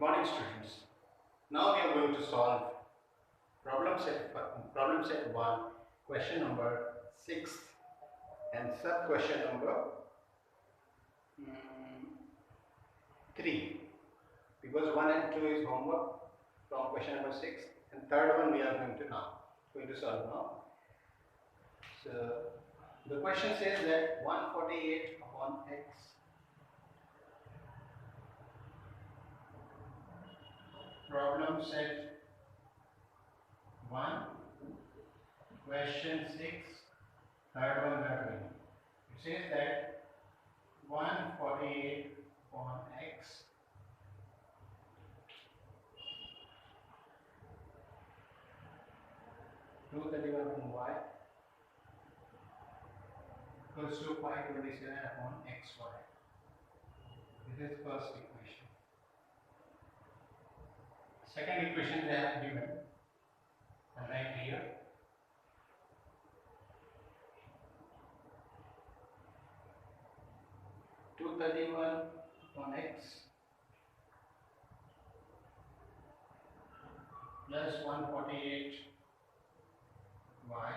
morning, students. Now we are going to solve problem set 1, question number 6 and sub question number 3, because 1 and 2 is homework from question number 6 and third one we are going to solve now. So the question says that 148 upon x problem set 1, question 6, third one we are doing. It says that 148 upon x to the divided upon y equals to 527 upon xy. This is first equation. Second equation they have given right here. Two 31 upon x plus 148 y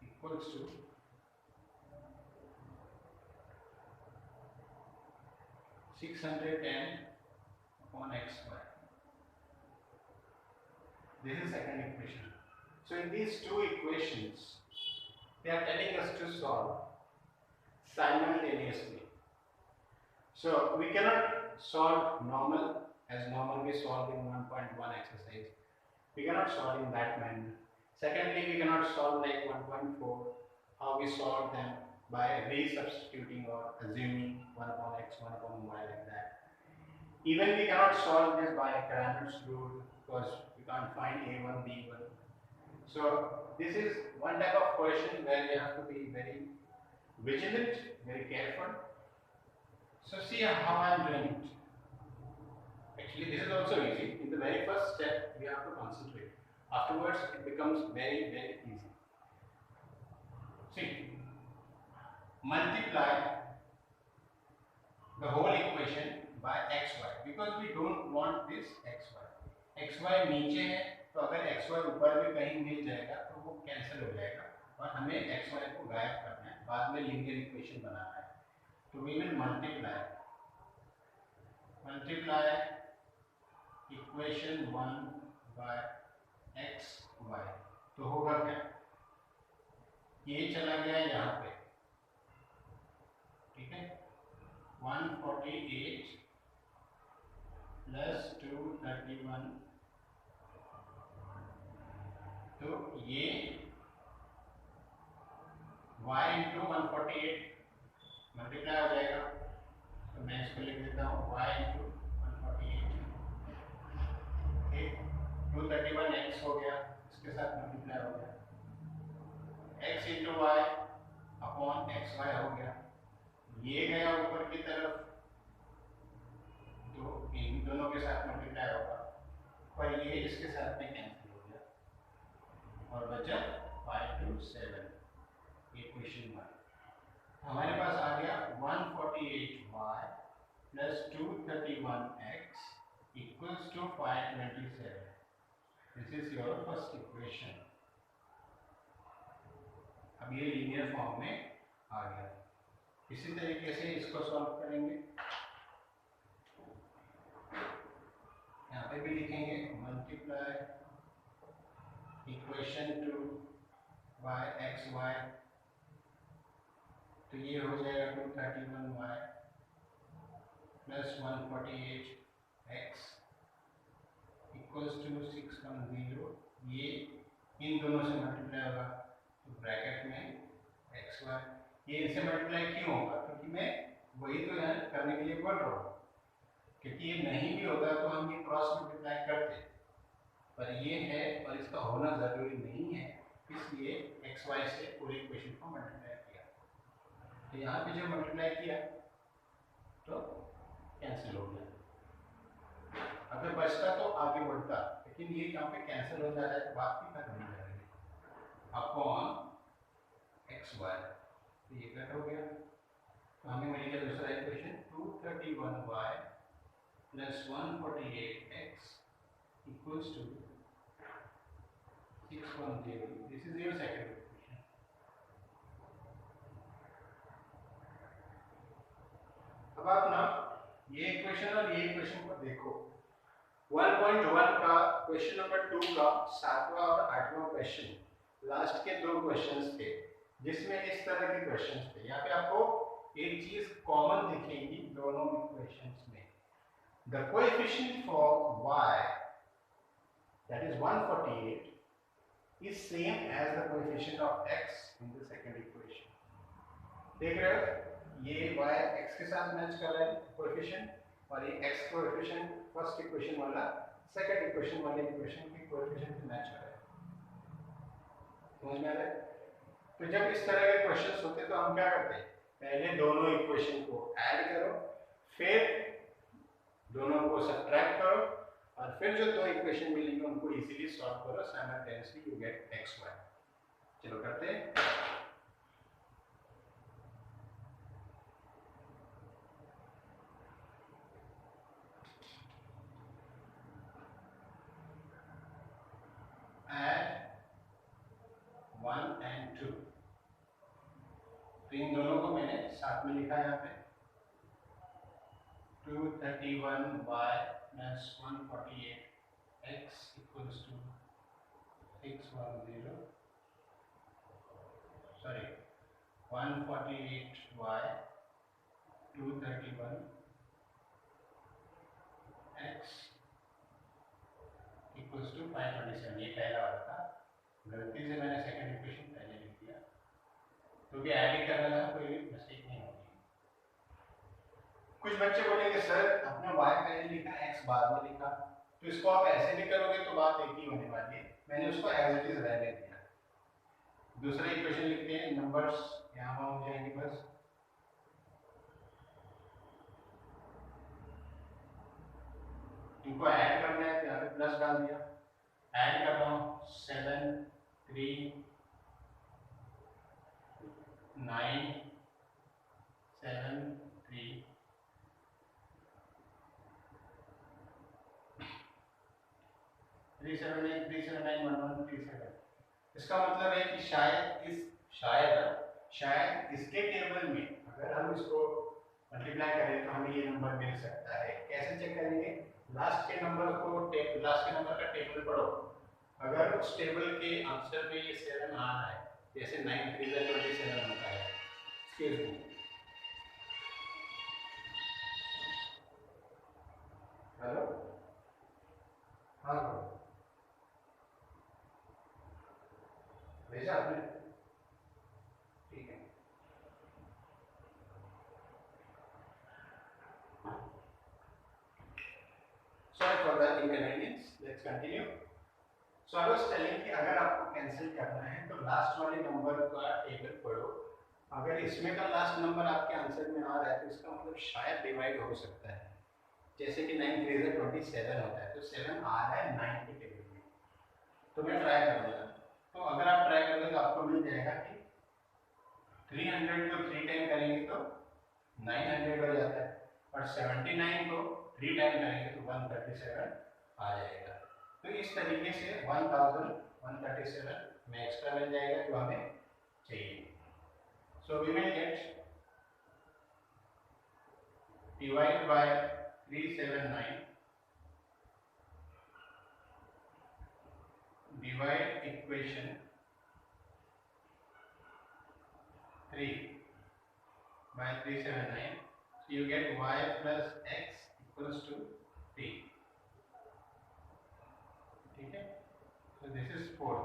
equals to 610 upon xy. This is second equation. So in these two equations, they are telling us to solve simultaneously. So we cannot solve normal as normal we solve in 1.1 exercise. We cannot solve in that manner. Secondly, we cannot solve like 1.4, how we solve them by resubstituting or assuming 1 upon x, 1 upon y like that. Even we cannot solve this by Cranmer's rule because we can't find a1, b1. So this is one type of question where you have to be very vigilant, very careful. So see how I am doing it. Actually this is also easy. In the very first step we have to concentrate. Afterwards it becomes very, very easy. See, multiply the whole equation by xy because we don't want this xy नीचे है तो अगर xy ऊपर भी कहीं मिल जाएगा तो वो कैंसिल हो जाएगा और हमें xy को गायब करना है, बाद में लीनियर इक्वेशन बनाना है. तो we will multiply equation 1 by xy. तो होगा क्या, ये चला गया यहाँ पे, ठीक है. 148 प्लस 231, तो ये y इंटू 148 मल्टीप्लाई हो जाएगा. तो मैं इसको लिख देता हूँ y इंटू 148. 231 x हो गया, इसके साथ मल्टीप्लाई हो गया. x into y upon x y हो गया. ये गया ऊपर की तरफ तो इन दोनों के साथ मल्टीप्लाई होगा और ये इसके साथ में कैंसिल हो गया और बचा 527. इक्वेशन 1 हमारे पास आ गया 148y plus 231x equals to 527. This is your first equation. अब ये लीनियर फॉर्म में आ गया. इसी तरीके से इसको सॉल्व करेंगे. यहाँ पे भी लिखेंगे multiply equation 2 by x y. तो ये हो जाएगा 231y plus 148x equals to 610. ये इन दोनों से मल्टीप्लाई होगा तो ब्रैकेट में xy. ये इनसे मल्टीप्लाई क्यों होगा, क्योंकि मैं वही तो यहाँ करने के लिए बोल रहा हूँ. क्योंकि ये नहीं भी होता तो हम ये क्रॉस मल्टीप्लाई करते, पर ये है और इसका होना ज़रूरी नहीं है, इसलिए xy से पूरी इक्वेशन को मल्टीप्लाई किया. तो यहाँ पे जब मल्टीप्लाई किया तो कैंसिल हो गया. अगर बचता तो आगे बढ़ता, लेकिन ये यहाँ पे कैंसिल हो जाता है तो बात भी खत्म हो जाएगी. अपॉन xy तो ये कट हो गया. तो हमें मिल गया दूसरा equation 231y plus 148x equals to 610. This is your second equation. अब आप ना ये इक्वेशन और ये इक्वेशन को देखो। 1.1 का क्वेश्चन नंबर 2 का 7वां और 8वां क्वेश्चन लास्ट के दो क्वेश्चंस थे जिसमें इस तरह के क्वेश्चंस थे। यहाँ पे आपको एक चीज कॉमन दिखेगी दोनों इक्वेशंस में। The coefficient for y that is 148 is same as the coefficient of x in the second equation. देख रहे हो ये y x के साथ मैच कर रहा है कोएफिशिएंट और ये x कोएफिशिएंट फर्स्ट इक्वेशन वाला सेकंड इक्वेशन वाले इक्वेशन के कोएफिशिएंट से मैच कर रहा है। समझ में आ रहा है? तो जब इस तरह के क्वेश्चंस होते तो हम क्या करते हैं, पहले दोनों इक्वेशन को ऐड करो, फिर दोनों को सब्ट्रैक्ट करो और फिर जो दो इक्वेशन मिलेंगे उनको इजीली सॉल्व करो, simultaneously you get x y. चलो करते हैं। ऐड 1 and 2, तो इन दोनों को मैंने साथ में लिखा है यहाँ पे। 231y plus 148x equals to 610, sorry 148y 231x equals to 527। ये पहला वाला था, गलती से मैंने सेकंड इक्वेशन पहले लिख दिया, क्योंकि ऐड ही करना था, कोई मिस्टेक नहीं होगी। कुछ बच्चे बोलेंगे सर अपने y पहले लिखा x बाद में लिखा, तो इसको आप ऐसे भी करोगे तो बात एक ही होने वाली है। मैंने उसको एज इट इज रहने दिया। दूसरा इक्वेशन लिखते हैं, नंबर्स यहाँ हो जाएंगे बस। इनको ऐड करना है तो यहाँ पे प्लस डाल दिया, ऐड कर रहा हूँ 7 3 9 7 3 379 379 1137। इसका मतलब है कि शायद इसके टेबल में अगर हम इसको मल्टीप्लाई करें तो हमें ये नंबर मिल सकता है। कैसे चेक करेंगे, लास्ट के नंबर का टेबल पढ़ो, अगर उस टेबल के आंसर में ये 7 आ रहा है, जैसे 9 3 27 होता है, एक्सक्यूज मी, हेलो, हाँ भेजा आपने, ठीक है। Sorry for the inconvenience. Let's continue. So I was telling कि अगर आपको कैंसिल करना है तो लास्ट वाले नंबर का टेबल पढ़ो। अगर इसमें का लास्ट नंबर आपके आंसर में आ रहा है तो इसका मतलब शायद डिवाइड हो सकता है। जैसे कि 9 3 27 होता है, तो 7 आ रहा है 9 के टेबल में, तो मैं ट्राई करूँगा। तो अगर आप ट्राई करोगे तो आपको मिल जाएगा कि 300 को 3 टाइम करेंगे तो 900 हो जाता है, और 79 को 3 टाइम करेंगे तो 137 आ जाएगा। तो इस तरीके से 1137 में एक्स्ट्रा मिल जाएगा जो हमें चाहिए। So we will get divide by 379 divide equation 3 by 379, so you get y plus x equals to 3, ठीक है। so this is 4।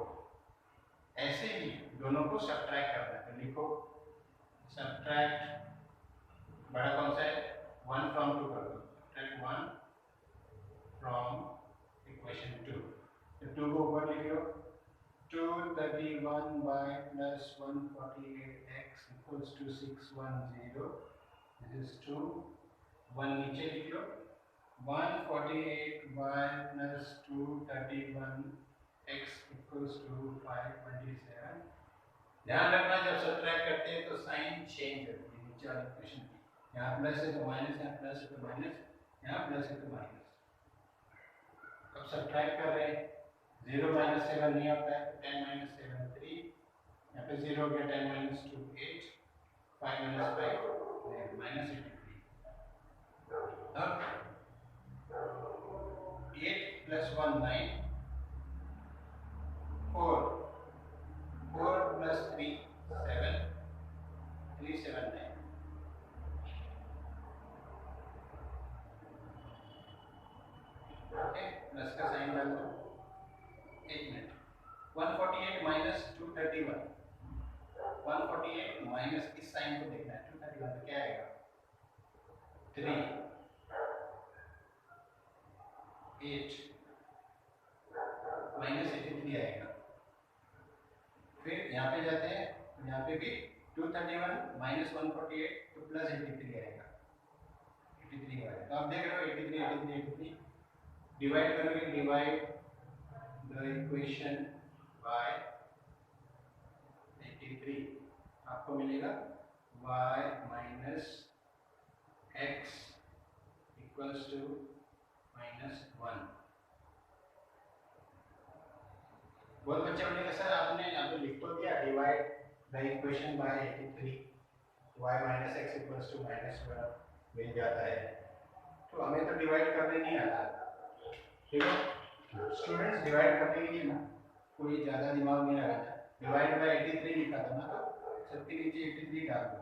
ऐसे ही दोनों को सब्ट्रैक्ट करना है, तो लिखो सब्ट्रैक्ट, बड़ा कौन सा है, 1 from 2 कर दो, सब्ट्रैक्ट 1 from equation 2, तो 2 को ऊपर लिख लो, 231 by plus 148x equals to 610, this is 2, 1 नीचे लिख लो, 148 by plus 231x equals to 527। ध्यान रखना जब सब्ट्रैक्ट करते हैं तो साइन चेंज करती है नीचे वाले इक्वेशन की, यहाँ प्लस है तो माइनस, यहाँ प्लस है तो माइनस, यहाँ प्लस है तो माइनस। अब सब्ट्रैक्ट कर रहे हैं, 0 माइनस 7 नहीं आता है, 10 माइनस 7 3, यहाँ पे 0 हो गया, 10 माइनस 2 8, 5 माइनस 5 माइनस 83। अब 8 प्लस 1 9, 4 प्लस 3 7, 3 7 9। ओके, प्लस का साइन डाल दो। एक मिनट, 148 माइनस 231, 148 माइनस इस साइन को देखना है, 231 तो क्या आएगा 3 8 माइनस 83 आएगा। फिर यहाँ पे जाते हैं, यहाँ पे भी 231 माइनस 148 तो प्लस 83 आएगा, 83 आएगा। तो आप देख रहे हो 83 83 83, डिवाइड करोगे, डिवाइड द इक्वेशन बाय 83, आपको मिलेगा y minus x equals to -1। बहुत बच्चे बोलेंगे सर आपने यहाँ पे लिख तो दिया, divide the equation by 83, y minus x equals to -1 मिल जाता है, तो हमें तो डिवाइड करने नहीं आता। ठीक है स्टूडेंट्स, डिवाइड करने के लिए ना कोई ज़्यादा दिमाग नहीं लगाना, डिवाइड बाय 83 लिखा था ना, तो सबके नीचे 83 डाल दो,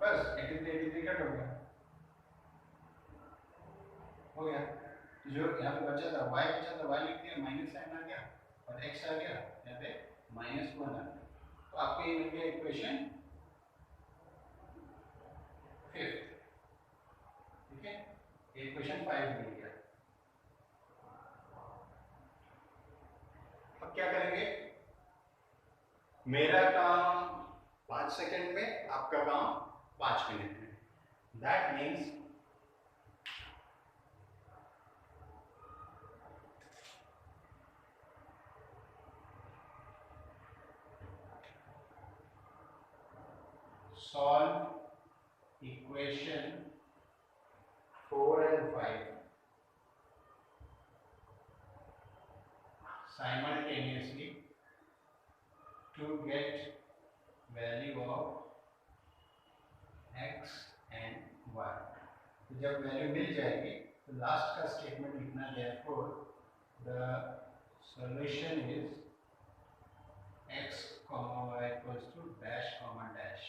बस 83 कट हो गया, हो गया। जो यहाँ पे बचा था y बचा था, y लिख दिया, माइनस साइन आ गया और x आ गया, यहाँ पे -1 आ गया, तो आपको ये मिल गया इक्वेशन 5। ठीक है, इक्वेशन 5 मिल गया। अब क्या करेंगे, मेरा काम 5 सेकंड में, आपका काम 5 मिनट में, that means solve equation 4 and 5 simultaneously to get value of x and y। तो जब वैल्यू मिल जाएगी तो लास्ट का स्टेटमेंट लिखना, therefore the solution is x, y equals to dash, dash।